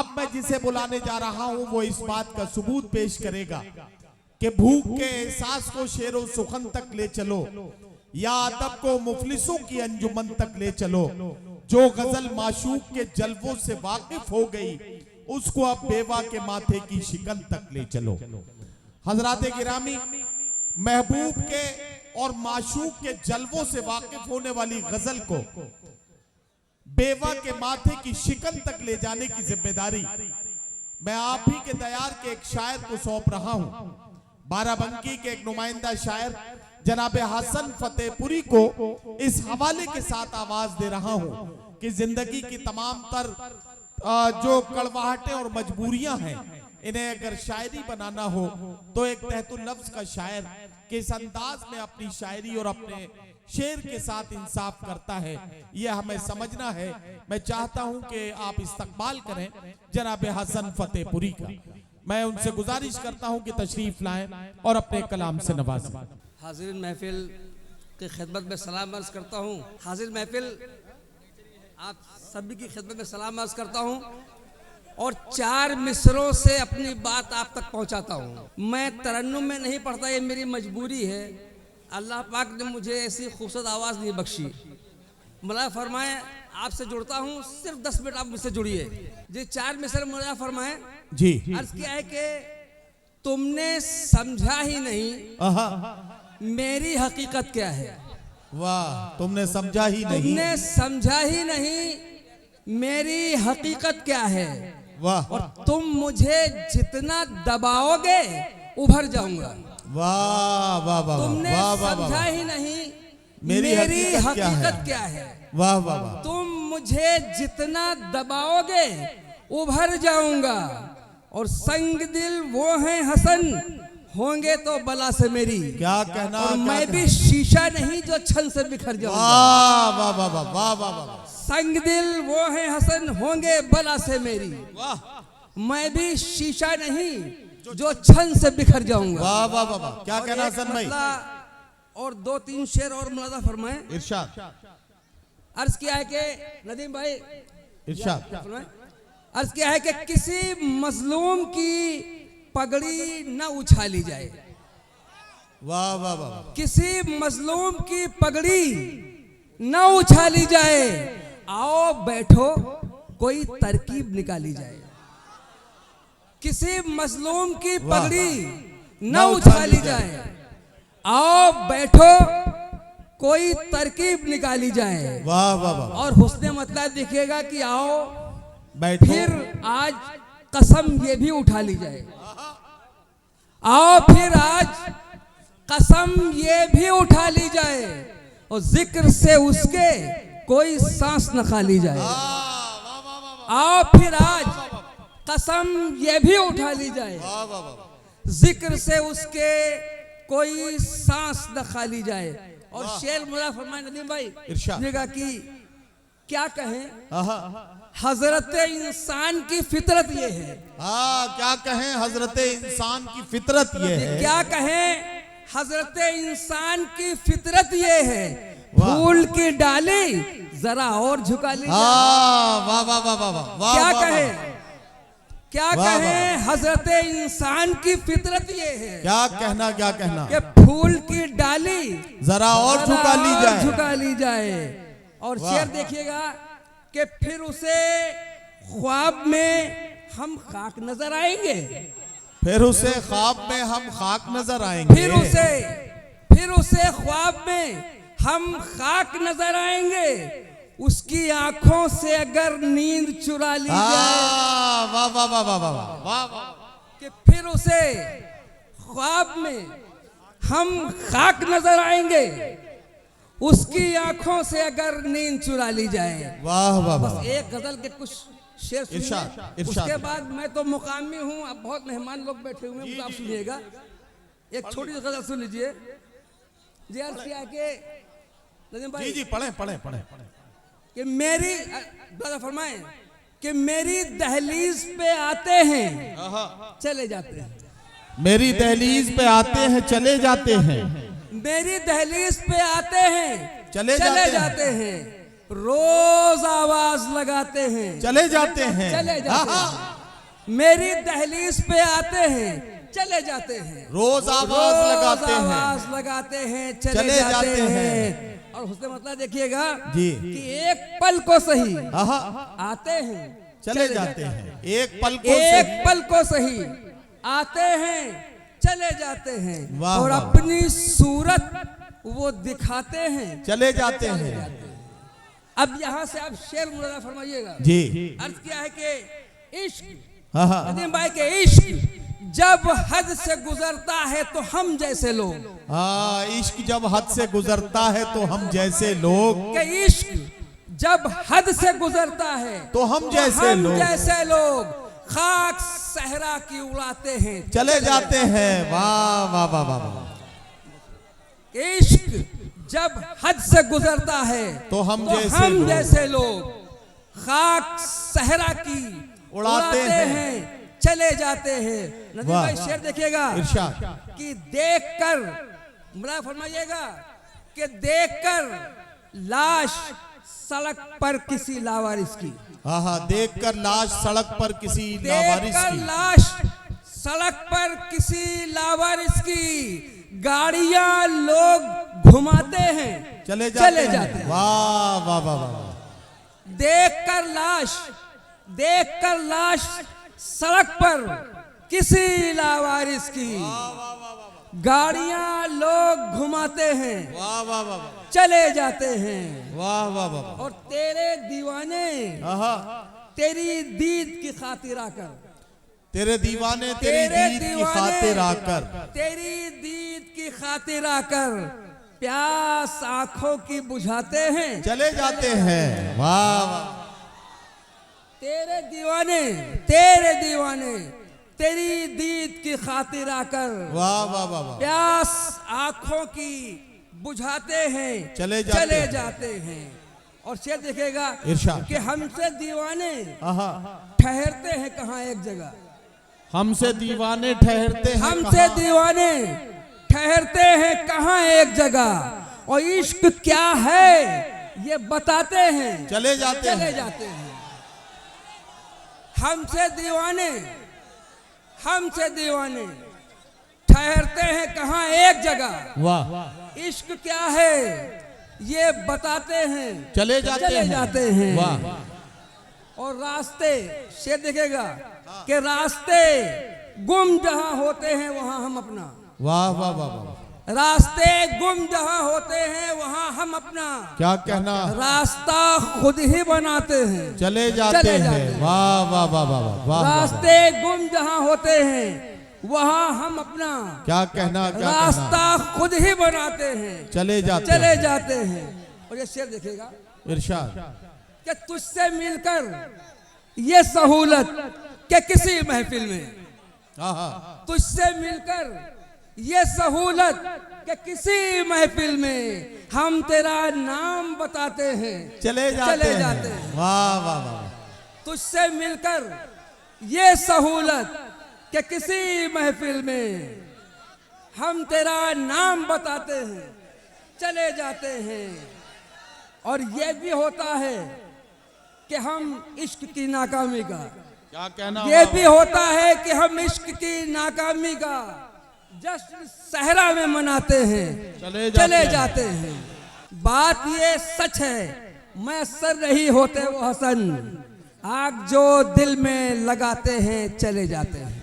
अब मैं जिसे बुलाने जा रहा हूं वो इस बात का सबूत पेश करेगा कि भूख के एहसास को शेरो सुखन तक ले चलो या अदब को मुफलिसों की अंजुमन तक ले चलो। जो गजल माशूक के जलवों से वाकिफ हो गई उसको अब बेवा के माथे की शिकन तक ले चलो। हजराते गिरामी, महबूब के और माशूक के जलवों से वाकिफ होने वाली गजल को बेवा के माथे की शिकन तक ले जाने की जिम्मेदारी मैं आप ही के दयार के एक शायर को सौंप रहा हूं। बाराबंकी के एक नुमाइंदा शायर जनाब हसन फतेहपुरी को इस हवाले के साथ आवाज दे रहा हूं कि जिंदगी की तमाम तर जो कड़वाहटें और मजबूरियां हैं, इन्हें अगर शायरी बनाना हो तो एक तहतुल लफ्ज का शायर किस अंदाज में अपनी शायरी और अपने शेर के साथ इंसाफ करता है, यह हमें समझना है। मैं चाहता हूं कि आप इस्तकबाल करें जनाब हसन फतेहपुरी का। मैं उनसे गुजारिश करता हूं कि तशरीफ लाएं और अपने कलाम से नवाजें। हाजिर महफिल की खिदमत में सलाम अर्ज करता हूँ। हाजिर महफिल, आप सभी की खिदमत में सलाम अर्ज करता हूँ और 4 मिसरों से अपनी बात आप तक पहुँचाता हूँ। मैं तरन्नुम में नहीं पढ़ता, ये मेरी मजबूरी है। अल्लाह पाक ने मुझे ऐसी खूबसूरत आवाज़ नहीं बख्शी। मौला फरमाए आपसे जुड़ता हूँ, सिर्फ 10 मिनट आप मुझसे जुड़िए जी। 4 मिसर मौला फरमाए जी। अर्ज किया है कि तुमने समझा ही नहीं मेरी हकीकत क्या है। वाह, तुमने समझा ही नहीं, तुमने समझा ही नहीं मेरी हकीकत क्या है। वाह, और तुम मुझे जितना दबाओगे उभर जाऊंगा। वाह वाह वाह, तुमने वाह वाह समझा वाह, ही नहीं मेरी हकीकत क्या है। वाह वाह वाह, तुम मुझे जितना दबाओगे उभर जाऊंगा। और संग दिल वो हैं हसन, होंगे तो बला से मेरी। क्या कहना, और क्या मैं कहना? भी शीशा नहीं जो छन से बिखर जाऊंगा। वाह वाह वाह वाह वाह वाह वाह, संग दिल वो हैं हसन, होंगे बला से मेरी। वाह मैं भी शीशा नहीं जो छन से बिखर जाऊंगा। वाह वाह वाह वाह, क्या और कहना एक हसन भाई? मतला और 2-3 शेर और मुलाजा फरमाए। इरशाद अर्ज किया है कि नदीम भाई, इरशाद फरमाए। अर्ज किया है कि किसी मजलूम की पगड़ी न उछाली जाए। वाह वाह वाह, किसी मजलूम की पगड़ी न उछाली जाए। आओ बैठो कोई तरकीब निकाली जाए। किसी मजलूम की पगड़ी न उछाली जाए। आओ बैठो कोई तरकीब निकाली जाए। वाह वाह वाह, और हुस्ने मतलब दिखेगा कि आओ बैठो, फिर आज कसम ये भी उठा ली जाए। आओ फिर आज कसम ये भी उठा ली जाए। और जिक्र से उसके कोई सांस न खाली जाए। आओ फिर आज कसम ये भी उठा ली जाए। जिक्र से उसके कोई सांस न खाली जाए। और शेर मुला फरमाए नदीम भाई, इरशाद कि क्या कहें, हजरत इंसान की फितरत ये है। हाँ, क्या कहें, हजरत इंसान की फितरत ये है। क्या कहें, हजरत इंसान की फितरत ये है। फूल की डाली जरा और झुका ली। वाह वाह वाह वाह वाह, क्या कहें, क्या कहें, हजरत इंसान की फितरत ये है। क्या कहना, क्या कहना, कि फूल की डाली जरा और झुका ली जाए, झुका ली जाए। और शेर देखिएगा कि फिर उसे ख्वाब में हम खाक नजर आएंगे। फिर उसे ख्वाब में हम खाक नजर आएंगे। फिर उसे ख्वाब में हम खाक नजर आएंगे। उसकी आंखों से अगर नींद चुरा ली जाए। वाह वाह वाह वाह वाह वाह, कि फिर उसे ख्वाब में हम खाक नजर आएंगे। उसकी आंखों से अगर नींद चुरा ली जाए। वाह वाह बस वाह, एक गजल के कुछ शेर सुनिए। इरशाद। उसके बाद मैं तो मुकामी हूँ, अब बहुत मेहमान लोग बैठे हुए हैं, आप सुनिएगा। एक छोटी सी गजल सुन लीजिए जी। अर्ज किया के नदीम भाई, जी पढ़े पढ़े पढ़े, कि मेरी फरमाए कि मेरी दहलीज पे आते हैं चले जाते हैं। मेरी दहलीज पे आते हैं चले जाते हैं। मेरी दहलीज पे आते हैं चले जाते हैं। रोज आवाज लगाते हैं, चले जाते हैं, चले जाते हैं। मेरी दहलीज पे आते हैं, चले जाते हैं। रोज आवाज लगाते हैं, आवाज लगाते हैं, चले जाते हैं। और उससे मतलब देखिएगा जी कि एक पल को सही आते हैं, चले जाते हैं, एक पल को एक पल को सही आते हैं, चले जाते हैं। वाह, और वाह। अपनी सूरत वो दिखाते हैं, चले जाते हैं। अब यहाँ से आप शेर मुरादा फरमाइएगा जी। अर्थ क्या है कि इश्क हाँ हाँ नदीम भाई के इश्क जब हद से गुजरता है तो हम जैसे लोग, हाँ, इश्क जब हद से गुजरता है तो हम जैसे लोग, के इश्क जब हद से गुजरता है तो हम जैसे लोग, जैसे लोग खाक सहरा की उड़ाते हैं, चले जाते हैं। वाह वाह वाह वाह वाह। इश्क जब हद से गुजरता है तो हम जैसे लोग खाक सहरा की उड़ाते हैं, चले जाते हैं। नदीम वाह। भाई शेर देखिएगा इरशाद। कि देखकर मुराद फरमाइएगा कि देखकर लाश सड़क पर किसी लावारिस की, हाँ हाँ, देखकर लाश सड़क पर किसी लावारिस देखकर की, लाश सड़क पर किसी लावारिस की गाड़ियां लोग घुमाते हैं, चले जाते हैं। हैं। वाह वाह वाह वाह। देखकर लाश सड़क पर किसी लावारिस की गाड़ियां लोग घुमाते हैं, वाह वाह वाह चले जाते हैं। वाह वाह वाह। और तेरे दीवाने तेरी दीद की खातिर आकर, तेरे दीवाने तेरी दीद की खातिर आकर, तेरी दीद की खातिर आकर प्यास आंखों की बुझाते हैं, चले जाते हैं। वाह वाह। तेरे दीवाने तेरी दीद की खातिर आकर वाह वाह वाह वाह। प्यास आंखों की बुझाते हैं, चले जाते हैं। और शेर देखेगा इरशाद। कि हमसे दीवाने ठहरते हैं कहाँ एक जगह, हमसे दीवाने ठहरते हैं, हमसे दीवाने ठहरते हैं कहाँ एक जगह। और इश्क क्या है ये बताते हैं, चले जाते हैं। जाते हैं। हमसे दीवाने ठहरते हैं कहाँ एक जगह। वाह। इश्क क्या है ये बताते हैं, चले जाते हैं। वाह। और रास्ते शेर देखेगा कि रास्ते गुम जहां होते हैं वहां हम अपना, वाह वाह वाह वाह। रास्ते गुम जहां होते हैं वहां हम अपना क्या कहना, रास्ता खुद ही बनाते हैं, चले जाते हैं। वाह वाह वाह वाह वाह। रास्ते गुम जहां होते हैं वहां हम अपना क्या कहना, रास्ता खुद ही बनाते हैं, चले जाते हैं। और ये शेर देखेगा इरशाद। कि तुझसे मिलकर ये सहूलत के किसी महफिल में, तुझसे मिलकर ये सहूलत के किसी महफिल में हम तेरा नाम बताते हैं, चले जाते हैं। वाह वाह वाह। तुझसे मिलकर ये सहूलत के किसी महफिल में हम तेरा नाम बताते हैं, चले जाते हैं। और ये भी होता है कि हम इश्क की नाकामी का, क्या कहना, ये भी होता है कि हम इश्क की नाकामी का जश्न सहरा में मनाते हैं, चले जाते हैं। बात ये सच है मैसर नहीं होते वो हसन, आग जो दिल में लगाते हैं चले जाते हैं।